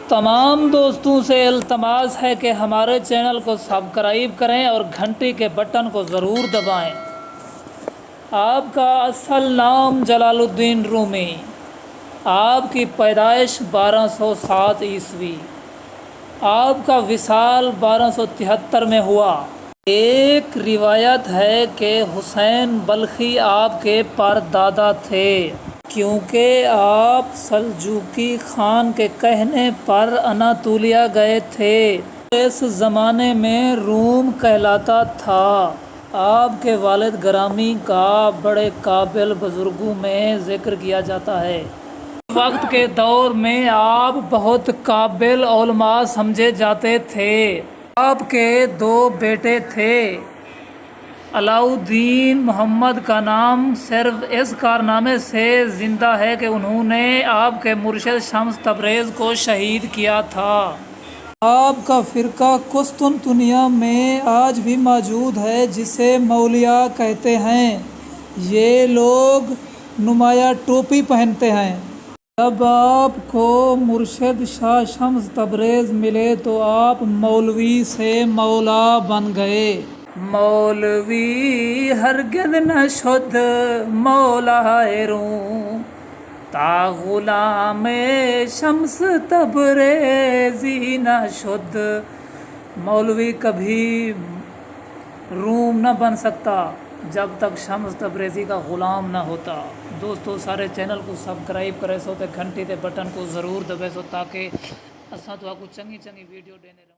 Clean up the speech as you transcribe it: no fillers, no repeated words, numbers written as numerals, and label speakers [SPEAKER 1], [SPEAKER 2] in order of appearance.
[SPEAKER 1] तमाम दोस्तों से इल्तमास है कि हमारे चैनल को सब्सक्राइब करें और घंटी के बटन को ज़रूर दबाएं। आपका असल नाम जलालुद्दीन रूमी। आपकी पैदाइश 1207 ईस्वी। आपका विसाल 1273 में हुआ। एक रिवायत है कि हुसैन बल्खी आपके परदादा थे, क्योंकि आप सल्जूकी खान के कहने पर अनातोलिया गए थे। इस ज़माने में रूम कहलाता था। आपके वालिद ग्रामी का बड़े काबिल बुज़ुर्गों में ज़िक्र किया जाता है। वक्त के दौर में आप बहुत काबिल उलमा समझे जाते थे। आपके 2 बेटे थे। अलाउद्दीन मोहम्मद का नाम सिर्फ इस कारनामे से ज़िंदा है कि उन्होंने आपके मुर्शिद शम्स तबरेज़ को शहीद किया था। आपका फ़िरका कुस्तुनतुनिया में आज भी मौजूद है, जिसे मौलिया कहते हैं। ये लोग नुमाया टोपी पहनते हैं। जब आपको मुर्शिद शाह शम्स तबरेज़ मिले तो आप मौलवी से मौला बन गए। मौलवी हरगिज़ न शुद्ध मौला रूम, ता गुलामे शम्स तबरेज़ी न शुद्ध। मौलवी कभी रूम न बन सकता जब तक शम्स तबरेज़ी का ग़ुलाम ना होता। दोस्तों, सारे चैनल को सब्सक्राइब करे सो ते घंटी के बटन को ज़रूर दबे सो, ताकि असां तो आपको चंगी वीडियो देने